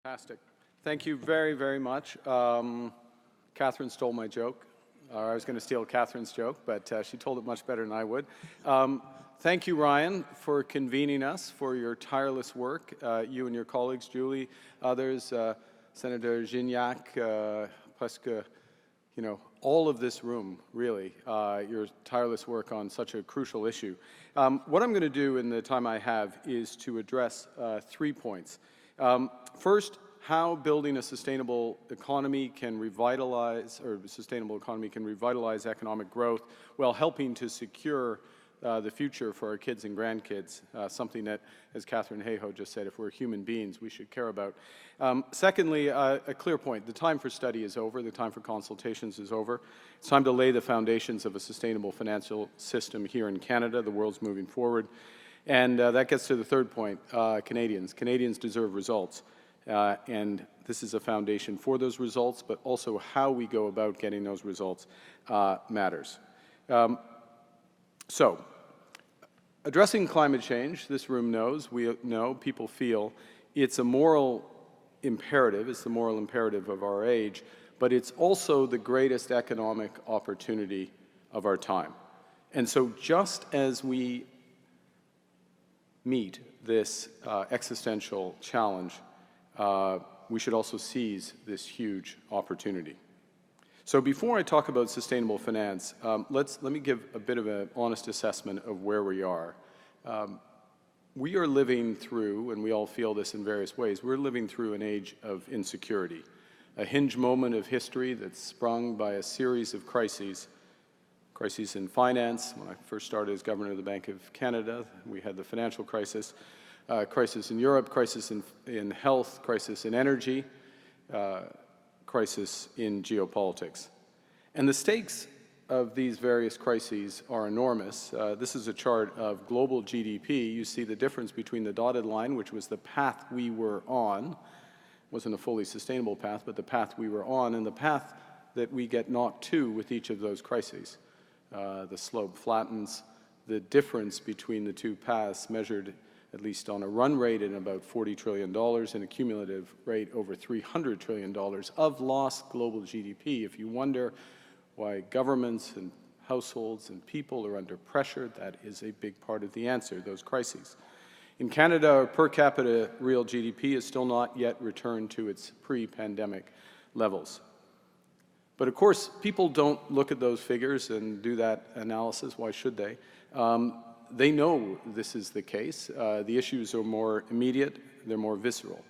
Fantastic. Thank you very, very much. Catherine stole my joke. I was going to steal Catherine's joke, but she told it much better than I would. Thank you, Ryan, for convening us, for your tireless work. You and your colleagues, Julie, others, Senator Gignac, presque, all of this room, really, your tireless work on such a crucial issue. What I'm going to do in the time I have is to address 3 points. First, how building a sustainable economy can revitalize, economic growth while helping to secure the future for our kids and grandkids, something that, as Katharine Hayhoe just said, if we're human beings, we should care about. Secondly, a clear point. The time for study is over. The time for consultations is over. It's time to lay the foundations of a sustainable financial system here in Canada. The world's moving forward. And that gets to the third point, Canadians. Canadians deserve results. And this is a foundation for those results, but also how we go about getting those results matters. So, addressing climate change, this room knows, we know, people feel, it's a moral imperative, it's the moral imperative of our age, but it's also the greatest economic opportunity of our time. And so just as we meet this existential challenge, we should also seize this huge opportunity. So before I talk about sustainable finance, let me give a bit of an honest assessment of where we are. We are living through, and we all feel this in various ways, we're living through an age of insecurity, a hinge moment of history that's sprung by a series of crises. Crises in finance. When I first started as Governor of the Bank of Canada, we had the financial crisis. Crisis in Europe, crisis in health, crisis in energy, crisis in geopolitics. And the stakes of these various crises are enormous. This is a chart of global GDP. You see the difference between the dotted line, which was the path we were on, wasn't a fully sustainable path, but the path we were on, and the path that we get knocked to with each of those crises. The slope flattens. The difference between the two paths measured at least on a run rate at about $40 trillion and a cumulative rate over $300 trillion of lost global GDP. If you wonder why governments and households and people are under pressure, that is a big part of the answer, those crises. In Canada, our per capita real GDP is still not yet returned to its pre-pandemic levels. But of course, people don't look at those figures and do that analysis. Why should they? They know this is the case. The issues are more immediate, they're more visceral.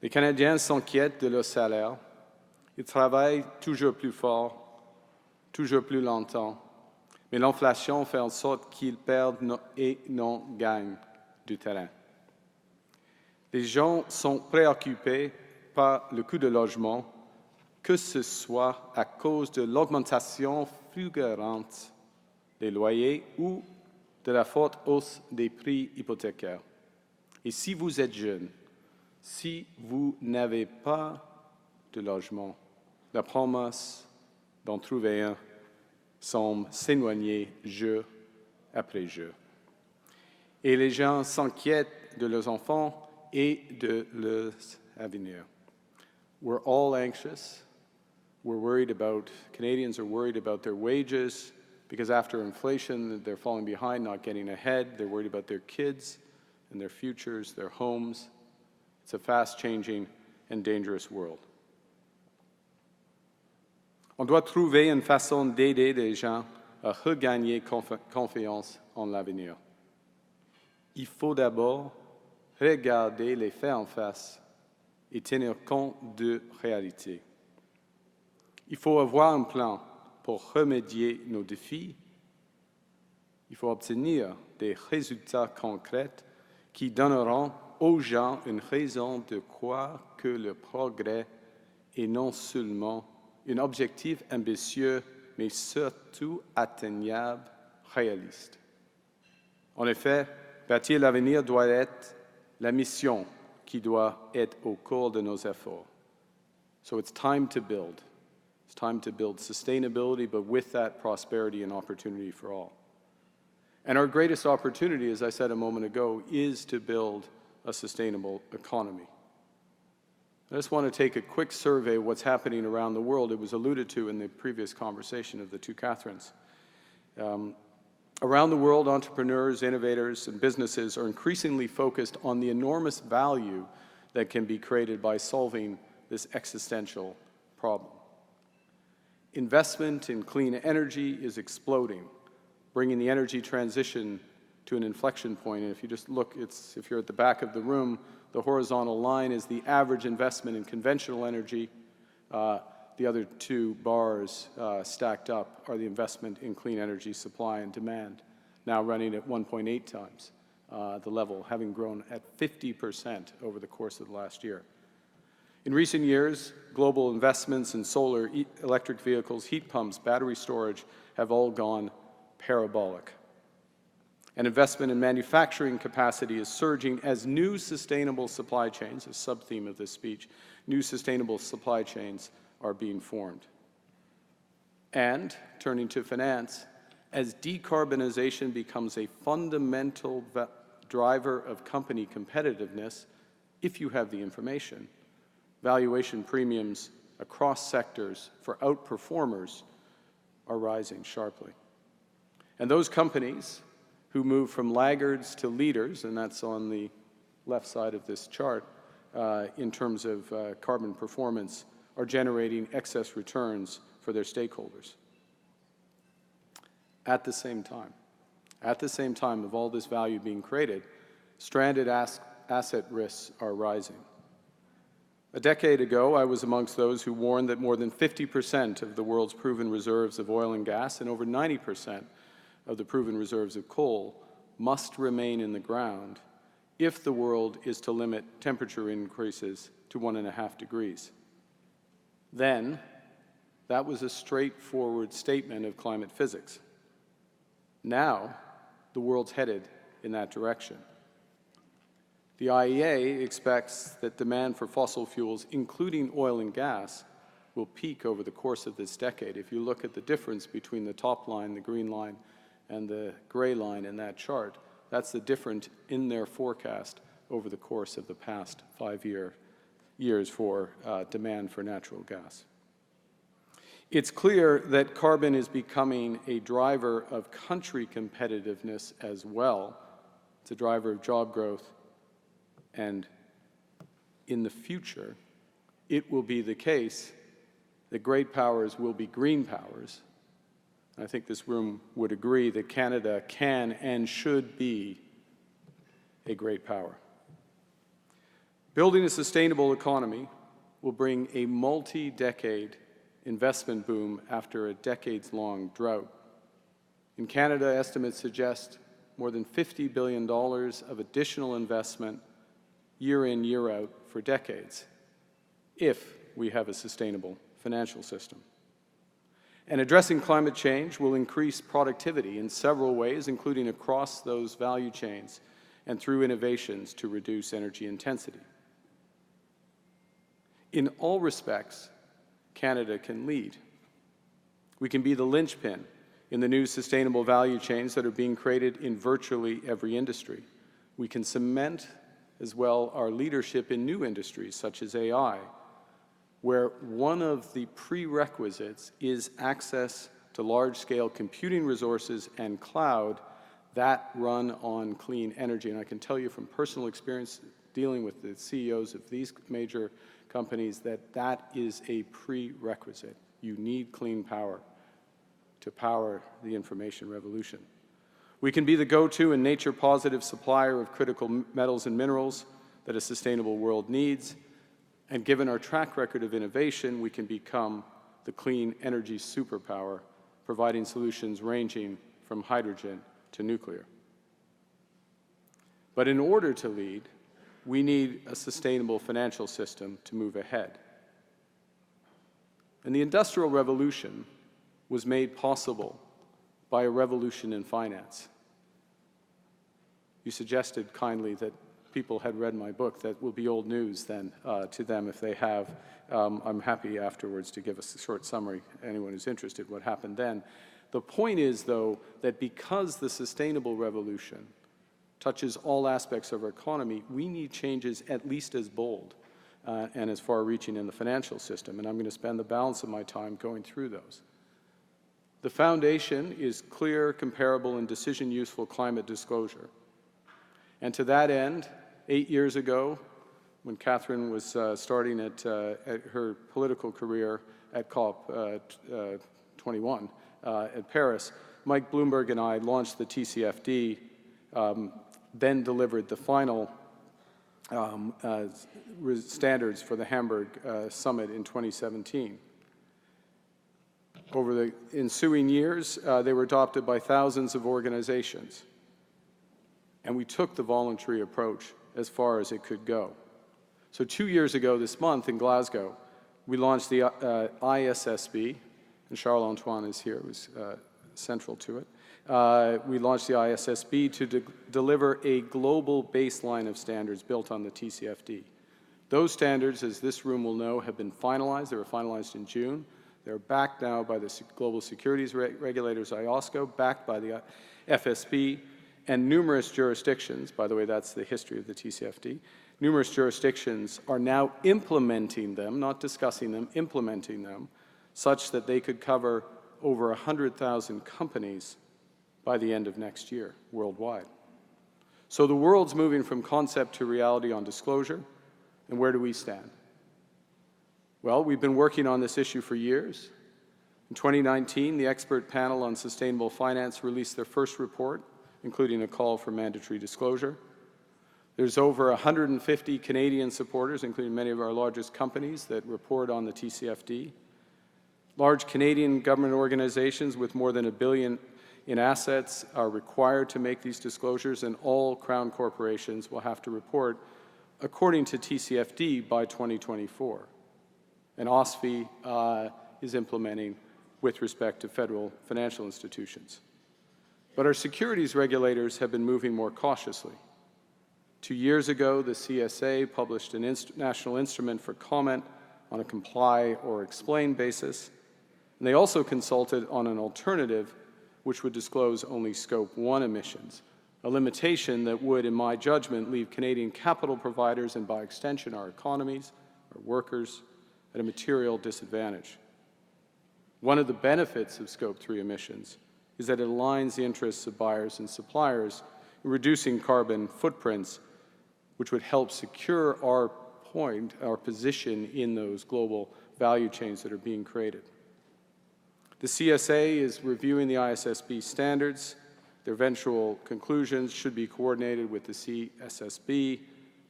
Les Canadiens s'inquiètent de leur salaire. Ils travaillent toujours plus fort, toujours plus longtemps. Mais l'inflation fait en sorte qu'ils perdent et non gagnent du terrain. Les gens sont préoccupés par le coût de logement, que ce soit à cause de l'augmentation fulgurante des loyers ou de la forte hausse des prix hypothécaires. Et si vous êtes jeune, si vous n'avez pas de logement, la promesse d'en trouver un semble s'éloigner jour après jour. Et les gens s'inquiètent de leurs enfants et de leur avenir. We're all anxious. We're worried about, Canadians are worried about their wages, because after inflation, they're falling behind, not getting ahead. They're worried about their kids and their futures, their homes. It's a fast-changing and dangerous world. On doit trouver une façon d'aider les gens à regagner confiance en l'avenir. Il faut d'abord regarder les faits en face et tenir compte de réalité. Il faut avoir un plan pour remédier nos défis. Il faut obtenir des résultats concrets qui donneront aux gens une raison de croire que le progrès est non seulement un objectif ambitieux, mais surtout atteignable, réaliste. En effet, bâtir l'avenir doit être la mission qui doit être au cœur de nos efforts. So it's time to build. It's time to build sustainability, but with that, prosperity and opportunity for all. And our greatest opportunity, as I said a moment ago, is to build a sustainable economy. I just want to take a quick survey of what's happening around the world. It was alluded to in the previous conversation of the two Catherines. Around the world, entrepreneurs, innovators, and businesses are increasingly focused on the enormous value that can be created by solving this existential problem. Investment in clean energy is exploding, bringing the energy transition to an inflection point. And if you just look, if you're at the back of the room, the horizontal line is the average investment in conventional energy. The other two bars stacked up are the investment in clean energy supply and demand, now running at 1.8 times the level, having grown at 50% over the course of the last year. In recent years, global investments in solar, electric vehicles, heat pumps, battery storage have all gone parabolic. And investment in manufacturing capacity is surging as new sustainable supply chains, a sub-theme of this speech, new sustainable supply chains are being formed. And, turning to finance, as decarbonization becomes a fundamental driver of company competitiveness, if you have the information, valuation premiums across sectors for outperformers are rising sharply. And those companies who move from laggards to leaders, and that's on the left side of this chart, in terms of carbon performance, are generating excess returns for their stakeholders. At the same time of all this value being created, stranded asset risks are rising. A decade ago, I was amongst those who warned that more than 50% of the world's proven reserves of oil and gas and over 90% of the proven reserves of coal must remain in the ground if the world is to limit temperature increases to 1.5 degrees. Then, that was a straightforward statement of climate physics. Now, the world's headed in that direction. The IEA expects that demand for fossil fuels, including oil and gas, will peak over the course of this decade. If you look at the difference between the top line, the green line, and the gray line in that chart, that's the difference in their forecast over the course of the past 5 years for demand for natural gas. It's clear that carbon is becoming a driver of country competitiveness as well. It's a driver of job growth, and in the future, it will be the case that great powers will be green powers. I think this room would agree that Canada can and should be a great power. Building a sustainable economy will bring a multi-decade investment boom after a decades-long drought. In Canada, estimates suggest more than $50 billion of additional investment year in, year out for decades, if we have a sustainable financial system. And addressing climate change will increase productivity in several ways, including across those value chains and through innovations to reduce energy intensity. In all respects, Canada can lead. We can be the linchpin in the new sustainable value chains that are being created in virtually every industry. We can cement as well our leadership in new industries such as AI, where one of the prerequisites is access to large-scale computing resources and cloud that run on clean energy. And I can tell you from personal experience dealing with the CEOs of these major companies that that is a prerequisite. You need clean power to power the information revolution. We can be the go-to and nature-positive supplier of critical metals and minerals that a sustainable world needs. And given our track record of innovation, we can become the clean energy superpower, providing solutions ranging from hydrogen to nuclear. But in order to lead, we need a sustainable financial system to move ahead. And the Industrial Revolution was made possible by a revolution in finance. You suggested kindly that people had read my book. That will be old news then to them if they have. I'm happy afterwards to give us a short summary, anyone who's interested, what happened then. The point is, though, that because the sustainable revolution touches all aspects of our economy, we need changes at least as bold and as far-reaching in the financial system. And I'm going to spend the balance of my time going through those. The foundation is clear, comparable, and decision-useful climate disclosure. And to that end, 8 years ago, when Catherine was starting at her political career at COP 21 at Paris, Mike Bloomberg and I launched the TCFD, then delivered the final standards for the Hamburg Summit in 2017. Over the ensuing years, they were adopted by thousands of organizations, and we took the voluntary approach as far as it could go. So 2 years ago this month in Glasgow, we launched the ISSB, and Charles-Antoine is here, was central to it. We launched the ISSB to deliver a global baseline of standards built on the TCFD. Those standards, as this room will know, have been finalized. They were finalized in June. They're backed now by the global securities regulators, IOSCO, backed by the FSB, and numerous jurisdictions, by the way, that's the history of the TCFD, numerous jurisdictions are now implementing them, not discussing them, implementing them, such that they could cover over 100,000 companies by the end of next year, worldwide. So the world's moving from concept to reality on disclosure, and where do we stand? Well, we've been working on this issue for years. In 2019, the expert panel on sustainable finance released their first report, including a call for mandatory disclosure. There's over 150 Canadian supporters, including many of our largest companies, that report on the TCFD. Large Canadian government organizations with more than $1 billion in assets are required to make these disclosures, and all Crown corporations will have to report according to TCFD by 2024. And OSFI is implementing with respect to federal financial institutions. But our securities regulators have been moving more cautiously. 2 years ago, the CSA published a national instrument for comment on a comply or explain basis, and they also consulted on an alternative which would disclose only Scope 1 emissions, a limitation that would, in my judgment, leave Canadian capital providers and, by extension, our economies, our workers, at a material disadvantage. One of the benefits of Scope 3 emissions is that it aligns the interests of buyers and suppliers in reducing carbon footprints, which would help secure our position in those global value chains that are being created. The CSA is reviewing the ISSB standards. Their eventual conclusions should be coordinated with the CSSB,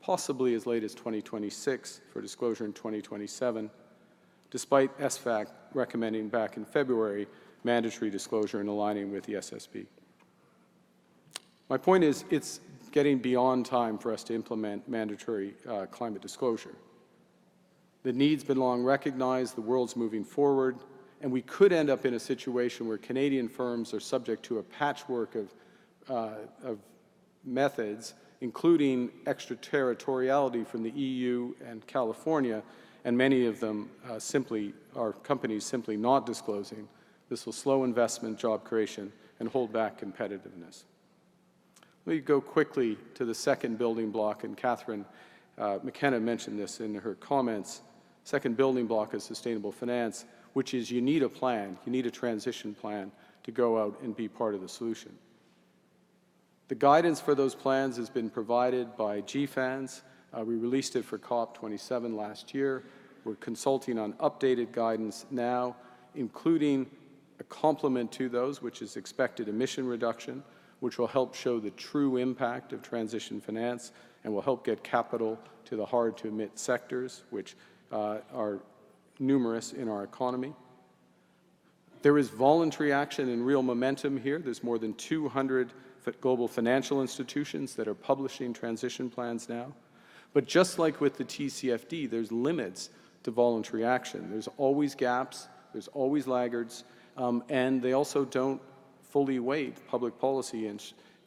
possibly as late as 2026 for disclosure in 2027, despite SFAC recommending back in February mandatory disclosure and aligning with the SSB. My point is, it's getting beyond time for us to implement mandatory climate disclosure. The need's been long recognized, the world's moving forward, and we could end up in a situation where Canadian firms are subject to a patchwork of methods, including extraterritoriality from the EU and California, and many of them are companies simply not disclosing. This will slow investment, job creation, and hold back competitiveness. Let me go quickly to the second building block, and Catherine McKenna mentioned this in her comments. Second building block is sustainable finance, which is you need a plan, you need a transition plan to go out and be part of the solution. The guidance for those plans has been provided by GFANZ. We released it for COP27 last year. We're consulting on updated guidance now, including a complement to those, which is expected emission reduction, which will help show the true impact of transition finance and will help get capital to the hard-to-emit sectors, which are numerous in our economy. There is voluntary action and real momentum here. There's more than 200 global financial institutions that are publishing transition plans now. But just like with the TCFD, there's limits to voluntary action. There's always gaps, there's always laggards, and they also don't fully weight public policy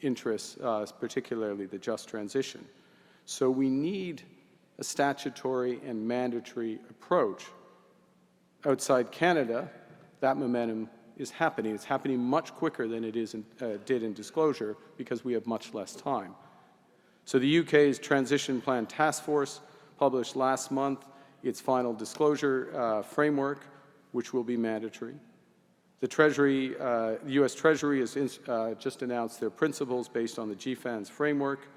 interests, particularly the just transition. So we need a statutory and mandatory approach. Outside Canada, that momentum is happening. It's happening much quicker than it did in disclosure because we have much less time. So the UK's Transition Plan Task Force published last month its final disclosure framework, which will be mandatory. The Treasury, U.S. Treasury has just announced their principles based on the GFANZ framework,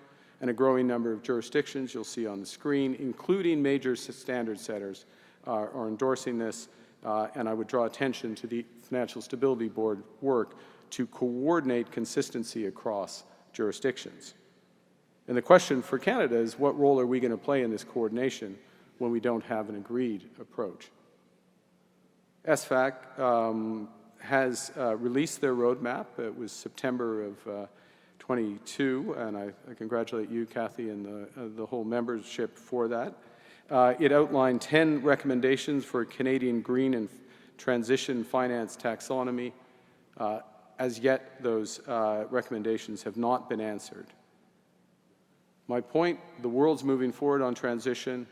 and a growing number of jurisdictions you'll see on the screen, including major standard setters, are endorsing this, and I would draw attention to the Financial Stability Board work to coordinate consistency across jurisdictions. And the question for Canada is, what role are we going to play in this coordination when we don't have an agreed approach? SFAC has released their roadmap. It was September of 22, and I congratulate you, Kathy, and the whole membership for that. It outlined 10 recommendations for Canadian green and transition finance taxonomy. As yet, those recommendations have not been answered. My point, the world's moving forward on transition.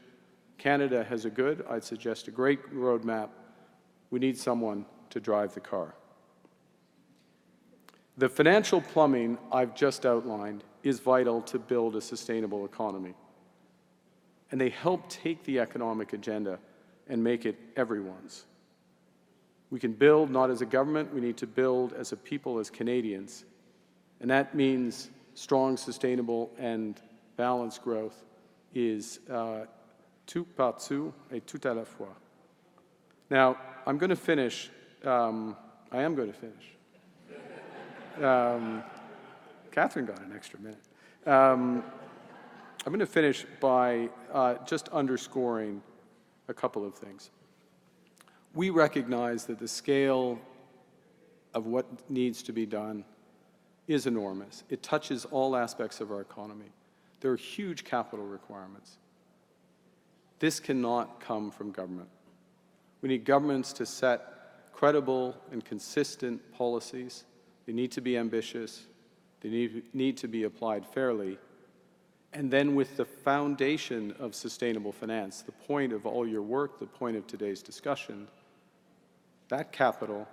Canada has a good, I'd suggest a great roadmap. We need someone to drive the car. The financial plumbing I've just outlined is vital to build a sustainable economy. And they help take the economic agenda and make it everyone's. We can build not as a government, we need to build as a people, as Canadians. And that means strong, sustainable, and balanced growth is tout partout et tout à la fois. Now, I'm going to finish. I am going to finish. Catherine got an extra minute. I'm going to finish by just underscoring a couple of things. We recognize that the scale of what needs to be done is enormous. It touches all aspects of our economy. There are huge capital requirements. This cannot come from government. We need governments to set credible and consistent policies. They need to be ambitious. They need to be applied fairly. And then with the foundation of sustainable finance, the point of all your work, the point of today's discussion, that capital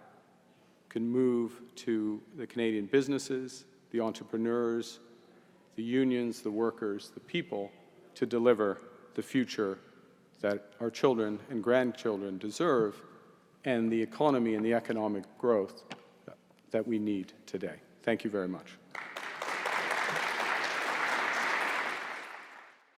can move to the Canadian businesses, the entrepreneurs, the unions, the workers, the people, to deliver the future that our children and grandchildren deserve, and the economy and the economic growth that we need today. Thank you very much.